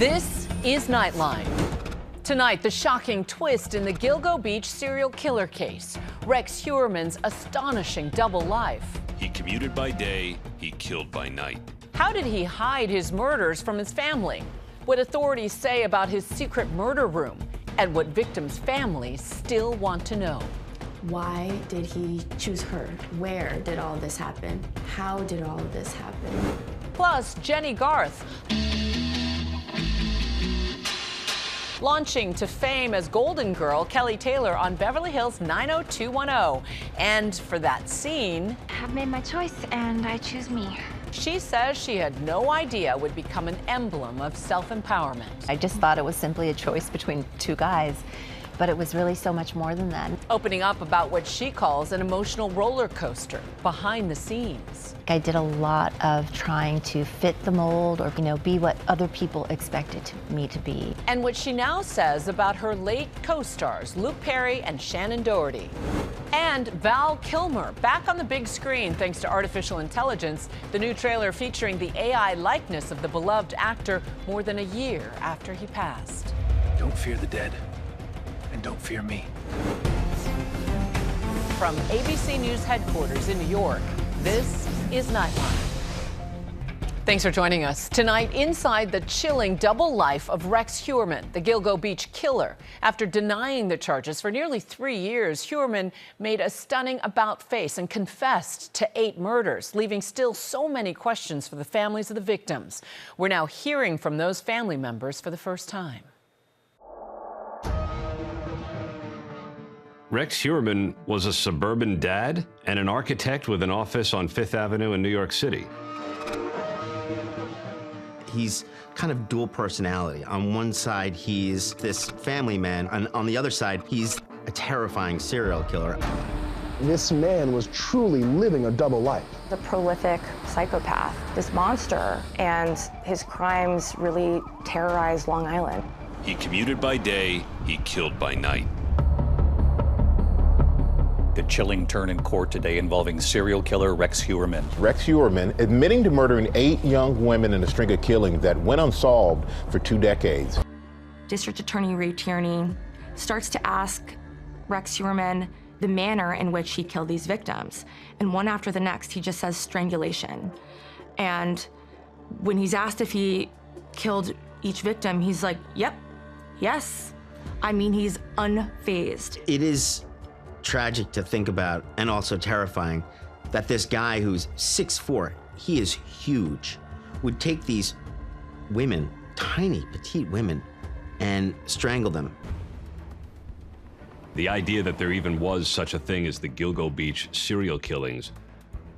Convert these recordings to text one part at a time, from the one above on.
This is Nightline. Tonight, the shocking twist in the Gilgo Beach serial killer case. Rex Heuermann's astonishing double life. He commuted by day, he killed by night. How did he hide his murders from his family? What authorities say about his secret murder room, and what victims' families still want to know. Why did he choose her? Where did all this happen? How did all of this happen? Plus, Jennie Garth, launching to fame as Golden Girl Kelly Taylor on Beverly Hills 90210. And for that scene, I've made my choice and I choose me. she says she had no idea would become an emblem of self-empowerment. I just thought it was simply a choice between two guys, but it was really so much more than that. Opening up about what she calls an emotional roller coaster behind the scenes. I did a lot of trying to fit the mold or, be what other people expected me to be. And what she now says about her late co-stars, Luke Perry and Shannon Doherty. And Val Kilmer, back on the big screen thanks to artificial intelligence, the new trailer featuring the AI likeness of the beloved actor more than a year after he passed. Don't fear the dead, and don't fear me. From ABC News headquarters in New York, this is Nightline. Thanks for joining us. Tonight, inside the chilling double life of Rex Heuermann, the Gilgo Beach killer. After denying the charges for nearly 3 years, Heuermann made a stunning about-face and confessed to 8 murders, leaving still so many questions for the families of the victims. We're now hearing from those family members for the first time. Rex Heuermann was a suburban dad and an architect with an office on Fifth Avenue in New York City. He's kind of dual personality. On one side, he's this family man, and on the other side, he's a terrifying serial killer. This man was truly living a double life. A prolific psychopath, this monster, and his crimes really terrorized Long Island. He commuted by day, he killed by night. A chilling turn in court today involving serial killer Rex Heuermann. Rex Heuermann admitting to murdering 8 young women in a string of killings that went unsolved for 2 decades. District Attorney Ray Tierney starts to ask Rex Heuermann the manner in which he killed these victims. And one after the next, he just says strangulation. And when he's asked if he killed each victim, he's like, yep, yes. I mean, he's unfazed. It is tragic to think about, and also terrifying, that this guy who's 6'4", he is huge, would take these women, tiny, petite women, and strangle them. The idea that there even was such a thing as the Gilgo Beach serial killings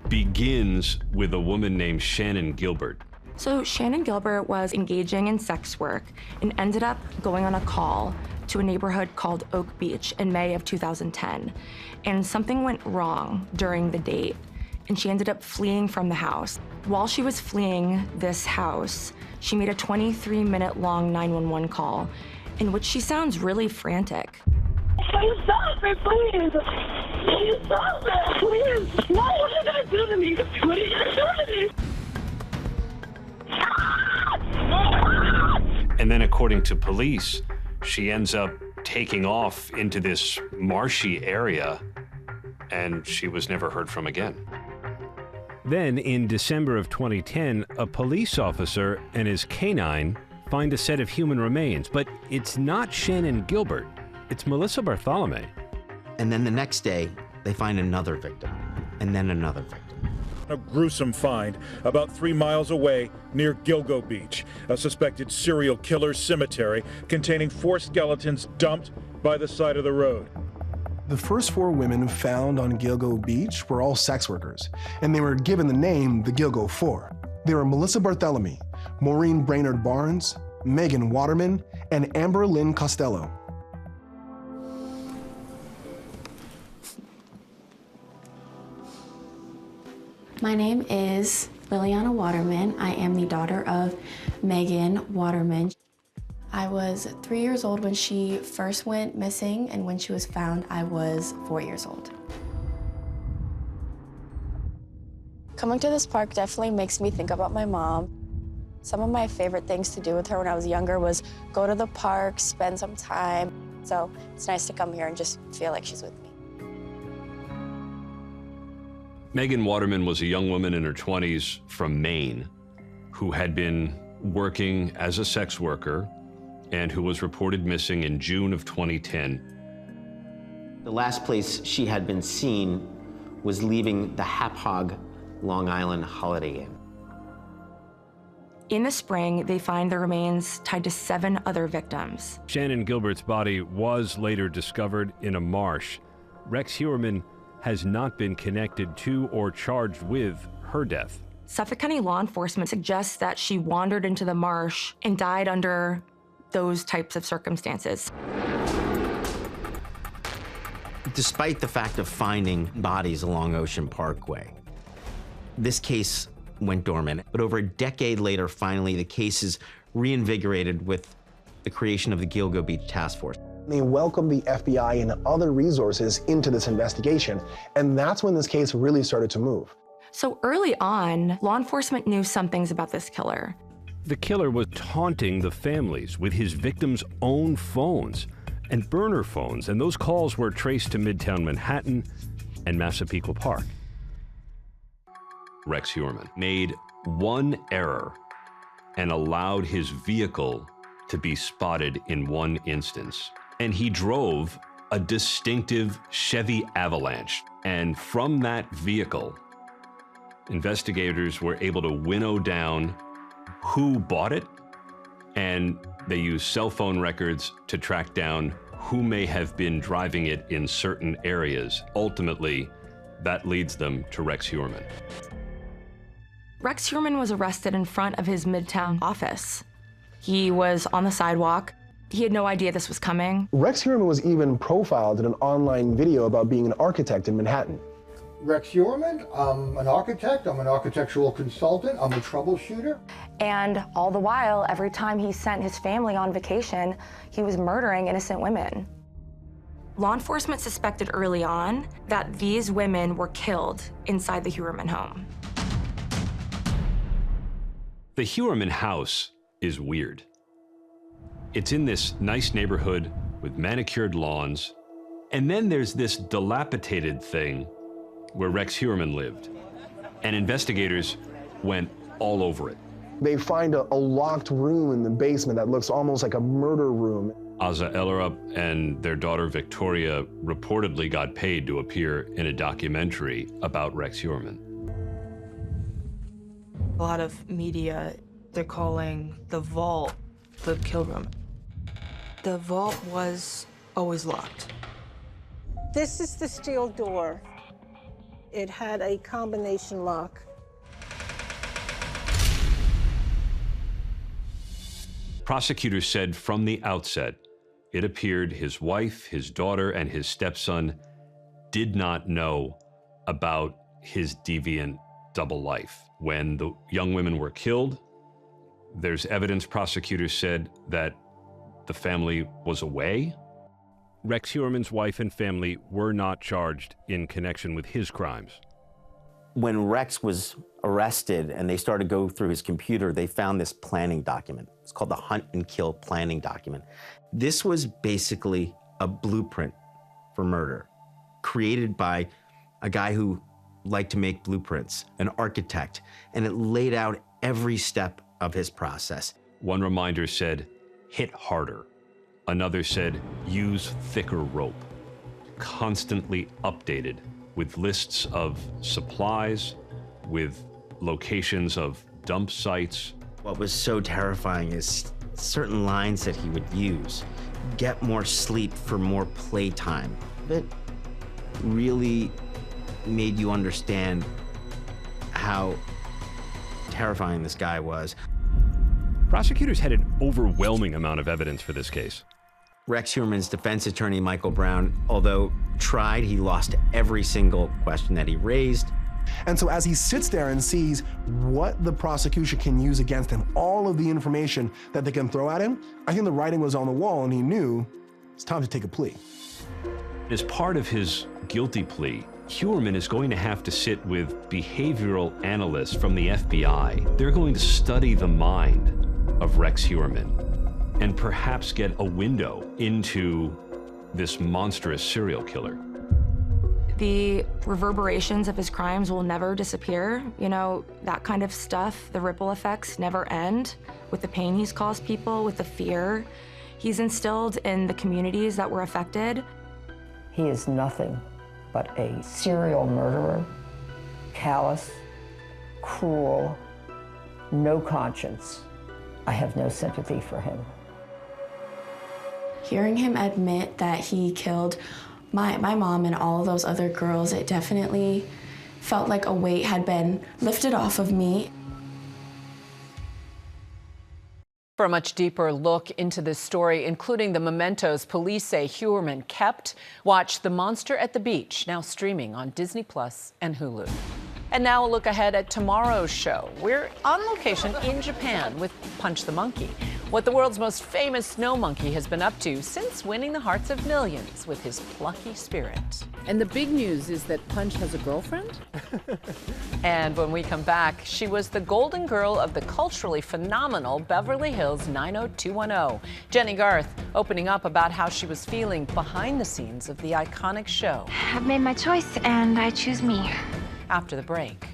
begins with a woman named Shannon Gilbert. So Shannon Gilbert was engaging in sex work and ended up going on a call to a neighborhood called Oak Beach in May of 2010. And something went wrong during the date, and she ended up fleeing from the house. While she was fleeing this house, she made a 23-minute-long 911 call in which she sounds really frantic. Please stop it, please! Please stop it, please! No, what are you gonna do to me? What are you gonna do to me? And then, according to police, she ends up taking off into this marshy area, and she was never heard from again. Then, in December of 2010, a police officer and his canine find a set of human remains, but it's not Shannon Gilbert, it's Melissa Bartholomew. And then the next day, they find another victim, and then another victim. A gruesome find about 3 miles away near Gilgo Beach, a suspected serial killer cemetery containing 4 skeletons dumped by the side of the road. The first 4 women found on Gilgo Beach were all sex workers, and they were given the name the Gilgo Four. They were Melissa Bartholomew, Maureen Brainerd Barnes, Megan Waterman, and Amber Lynn Costello. My name is Liliana Waterman. I am the daughter of Megan Waterman. I was 3 years old when she first went missing, and when she was found, I was 4 years old. Coming to this park definitely makes me think about my mom. Some of my favorite things to do with her when I was younger was go to the park, spend some time. So it's nice to come here and just feel like she's with me. Megan Waterman was a young woman in her 20s from Maine who had been working as a sex worker and who was reported missing in June of 2010. The last place she had been seen was leaving the Hap-Hog Long Island Holiday Inn. In the spring, they find the remains tied to 7 other victims. Shannan Gilbert's body was later discovered in a marsh. Rex Heuermann has not been connected to or charged with her death. Suffolk County law enforcement suggests that she wandered into the marsh and died under those types of circumstances. Despite the fact of finding bodies along Ocean Parkway, this case went dormant. But over a decade later, finally, the case is reinvigorated with the creation of the Gilgo Beach Task Force. They welcomed the FBI and other resources into this investigation, and that's when this case really started to move. So early on, law enforcement knew some things about this killer. The killer was taunting the families with his victims' own phones and burner phones, and those calls were traced to Midtown Manhattan and Massapequa Park. Rex Heuermann made one error and allowed his vehicle to be spotted in one instance. And he drove a distinctive Chevy Avalanche. And from that vehicle, investigators were able to winnow down who bought it, and they used cell phone records to track down who may have been driving it in certain areas. Ultimately, that leads them to Rex Heuermann. Rex Heuermann was arrested in front of his Midtown office. He was on the sidewalk. He had no idea this was coming. Rex Heuermann was even profiled in an online video about being an architect in Manhattan. Rex Heuermann, I'm an architect, I'm an architectural consultant, I'm a troubleshooter. And all the while, every time he sent his family on vacation, he was murdering innocent women. Law enforcement suspected early on that these women were killed inside the Heuermann home. The Heuermann house is weird. It's in this nice neighborhood with manicured lawns, and then there's this dilapidated thing where Rex Heuermann lived, and investigators went all over it. They find a locked room in the basement that looks almost like a murder room. Aza Ellerup and their daughter Victoria reportedly got paid to appear in a documentary about Rex Heuermann. A lot of media, they're calling the vault the kill room. The vault was always locked. This is the steel door. It had a combination lock. Prosecutors said from the outset, it appeared his wife, his daughter, and his stepson did not know about his deviant double life. When the young women were killed, there's evidence, prosecutors said, that the family was away. Rex Heuermann's wife and family were not charged in connection with his crimes. When Rex was arrested and they started to go through his computer, they found this planning document. It's called the Hunt and Kill Planning Document. This was basically a blueprint for murder, created by a guy who liked to make blueprints, an architect, and it laid out every step of his process. One reminder said, hit harder. Another said, use thicker rope. Constantly updated with lists of supplies, with locations of dump sites. What was so terrifying is certain lines that he would use. Get more sleep for more playtime. It really made you understand how terrifying this guy was. Prosecutors had an overwhelming amount of evidence for this case. Rex Heuermann's defense attorney, Michael Brown, although tried, he lost every single question that he raised. And so as he sits there and sees what the prosecution can use against him, all of the information that they can throw at him, I think the writing was on the wall and he knew it's time to take a plea. As part of his guilty plea, Huerman is going to have to sit with behavioral analysts from the FBI. They're going to study the mind of Rex Huerman and perhaps get a window into this monstrous serial killer. The reverberations of his crimes will never disappear. You know, that kind of stuff, the ripple effects never end with the pain he's caused people, with the fear he's instilled in the communities that were affected. He is nothing but a serial murderer, callous, cruel, no conscience. I have no sympathy for him. Hearing him admit that he killed my mom and all those other girls, it definitely felt like a weight had been lifted off of me. For a much deeper look into this story, including the mementos police say Huerman kept, watch The Monster at the Beach, now streaming on Disney Plus and Hulu. And now a look ahead at tomorrow's show. We're on location in Japan with Punch the Monkey, what the world's most famous snow monkey has been up to since winning the hearts of millions with his plucky spirit. And the big news is that Punch has a girlfriend? And when we come back, she was the golden girl of the culturally phenomenal Beverly Hills 90210. Jennie Garth opening up about how she was feeling behind the scenes of the iconic show. I've made my choice, and I choose me. After the break.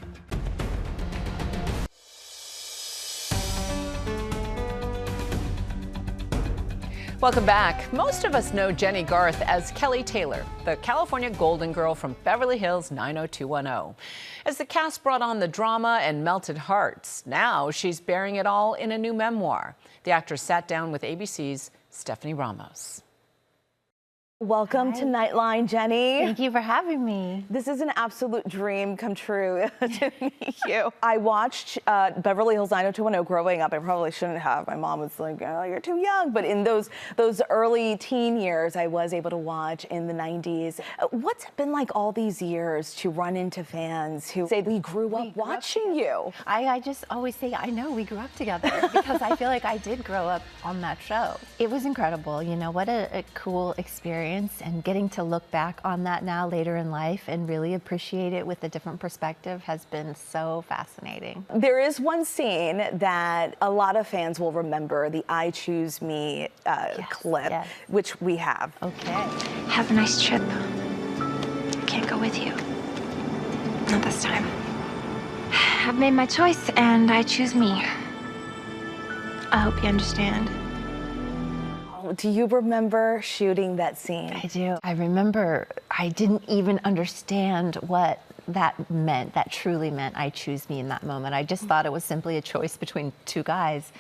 Welcome back. Most of us know Jennie Garth as Kelly Taylor, the California Golden Girl from Beverly Hills 90210. As the cast brought on the drama and melted hearts, now she's bearing it all in a new memoir. The actress sat down with ABC's Stephanie Ramos. Welcome to Nightline, Jennie. Thank you for having me. This is an absolute dream come true to meet you. I watched Beverly Hills 90210 growing up. I probably shouldn't have. My mom was like, oh, you're too young. But in those early teen years, I was able to watch in the 90s. What's it been like all these years to run into fans who say, we grew up watching you? I just always say, I know, we grew up together because I feel like I did grow up on that show. It was incredible. You know, what a cool experience. And getting to look back on that now later in life and really appreciate it with a different perspective has been so fascinating. There is one scene that a lot of fans will remember, the I Choose Me clip, which we have. Okay. Have a nice trip. Can't go with you. Not this time. I've made my choice, and I choose me. I hope you understand. Do you remember shooting that scene? I do. I remember I didn't even understand what that meant, that truly meant I choose me in that moment. I just thought it was simply a choice between two guys,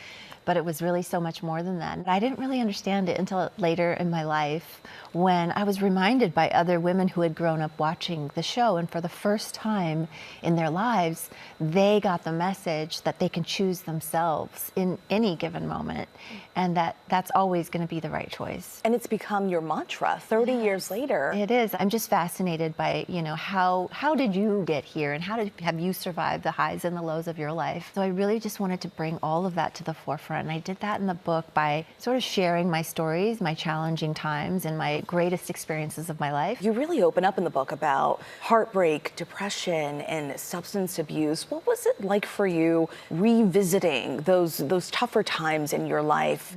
but it was really so much more than that. I didn't really understand it until later in my life when I was reminded by other women who had grown up watching the show, and for the first time in their lives, they got the message that they can choose themselves in any given moment, and that's always going to be the right choice. And it's become your mantra 30 years later. It is. I'm just fascinated by, you know, how did you get here, and have you survived the highs and the lows of your life? So I really just wanted to bring all of that to the forefront, and I did that in the book by sort of sharing my stories, my challenging times, and my greatest experiences of my life. You really open up in the book about heartbreak, depression, and substance abuse. What was it like for you revisiting those tougher times in your life?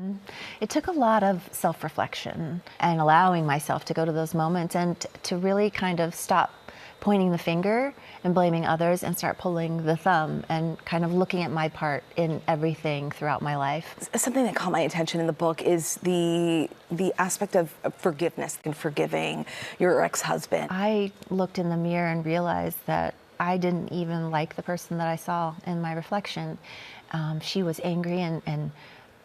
It took a lot of self-reflection and allowing myself to go to those moments and to really kind of stop pointing the finger and blaming others and start pulling the thumb and kind of looking at my part in everything throughout my life. Something that caught my attention in the book is the aspect of forgiveness and forgiving your ex-husband. I looked in the mirror and realized that I didn't even like the person that I saw in my reflection. She was angry and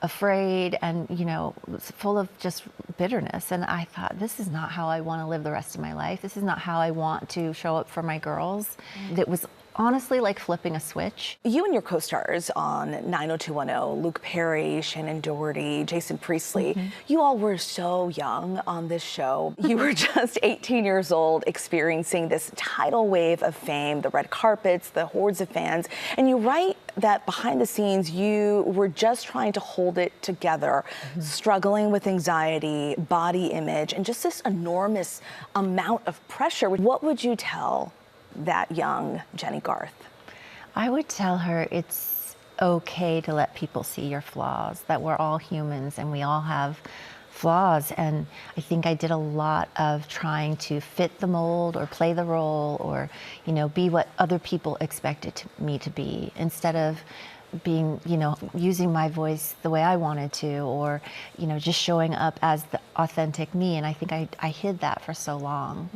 afraid and, you know, full of just bitterness. And I thought, this is not how I want to live the rest of my life. This is not how I want to show up for my girls. It was honestly like flipping a switch. You and your co-stars on 90210, Luke Perry, Shannon Doherty, Jason Priestley, you all were so young on this show. You were just 18 years old, experiencing this tidal wave of fame, the red carpets, the hordes of fans, and you write that behind the scenes, you were just trying to hold it together, struggling with anxiety, body image, and just this enormous amount of pressure. What would you tell that young Jennie Garth? I would tell her it's okay to let people see your flaws, that we're all humans and we all have flaws. And I think I did a lot of trying to fit the mold or play the role or, you know, be what other people expected me to be, instead of being, you know, using my voice the way I wanted to, or, you know, just showing up as the authentic me. And I think I hid that for so long.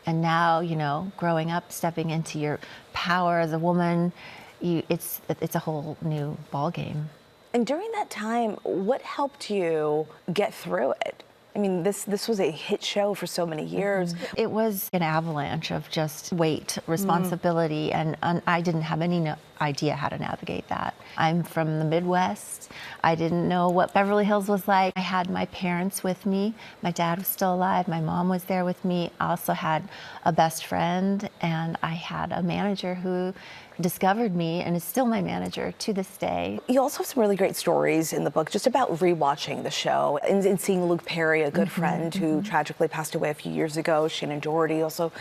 And now, you know, growing up, stepping into your power as a woman, it's a whole new ball game. And during that time, what helped you get through it? I mean, this was a hit show for so many years. It was an avalanche of just weight, responsibility, and I didn't have any idea how to navigate that. I'm from the Midwest. I didn't know what Beverly Hills was like. I had my parents with me. My dad was still alive. My mom was there with me. I also had a best friend, and I had a manager who discovered me and is still my manager to this day. You also have some really great stories in the book just about rewatching the show and seeing Luke Perry, a good friend who tragically passed away a few years ago. Shannon Doherty also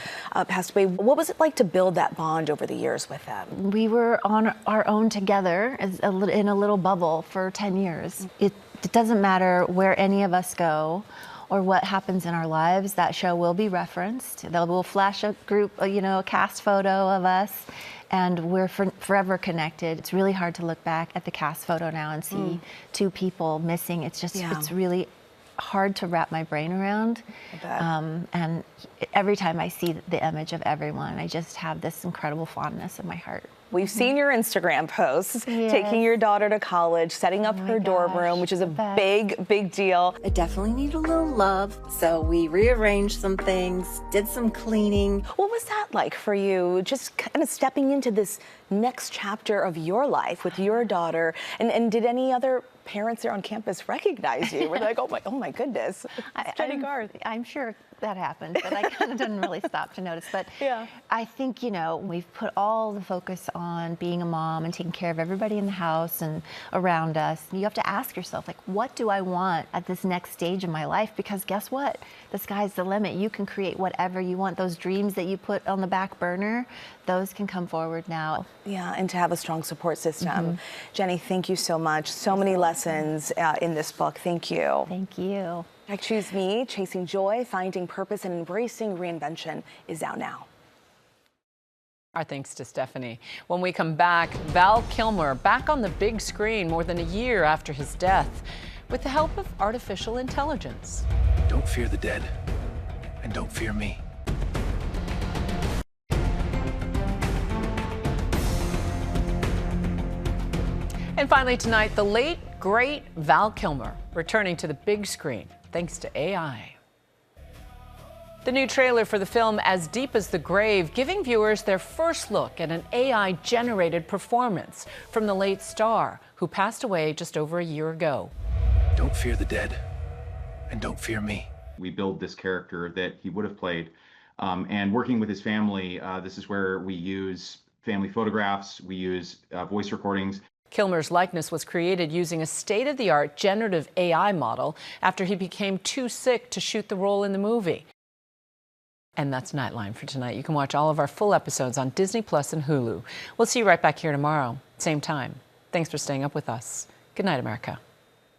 passed away. What was it like to build that bond over the years with them? We were on our own together in a little bubble for 10 years. It doesn't matter where any of us go or what happens in our lives, that show will be referenced. We'll flash a group, you know, a cast photo of us, and we're forever connected. It's really hard to look back at the cast photo now and see two people missing. It's just, it's really hard to wrap my brain around. And every time I see the image of everyone, I just have this incredible fondness in my heart. We've seen your Instagram posts, taking your daughter to college, setting up her dorm room, which is a big deal. I definitely need a little love, so we rearranged some things, did some cleaning. What was that like for you, just kind of stepping into this next chapter of your life with your daughter? And did any other parents there on campus recognize you? Were they like, oh my goodness, Jennie Garth? I'm sure that happened, but I kind of didn't really stop to notice. But I think, you know, we've put all the focus on being a mom and taking care of everybody in the house and around us. You have to ask yourself, like, what do I want at this next stage of my life? Because guess what? The sky's the limit. You can create whatever you want. Those dreams that you put on the back burner, those can come forward now. Yeah, and to have a strong support system. Jennie, thank you so much. So many lessons in this book. Thank you. Thank you. I Choose Me, Chasing Joy, Finding Purpose, and Embracing Reinvention is out now. Our thanks to Stephanie. When we come back, Val Kilmer back on the big screen more than a year after his death with the help of artificial intelligence. Don't fear the dead, and don't fear me. And finally tonight, the late, great Val Kilmer returning to the big screen thanks to AI. The new trailer for the film As Deep as the Grave, giving viewers their first look at an AI-generated performance from the late star who passed away just over a year ago. Don't fear the dead, and don't fear me. We build this character that he would have played, and working with his family, this is where we use family photographs, we use voice recordings. Kilmer's likeness was created using a state-of-the-art generative AI model after he became too sick to shoot the role in the movie. And that's Nightline for tonight. You can watch all of our full episodes on Disney Plus and Hulu. We'll see you right back here tomorrow, same time. Thanks for staying up with us. Good night, America.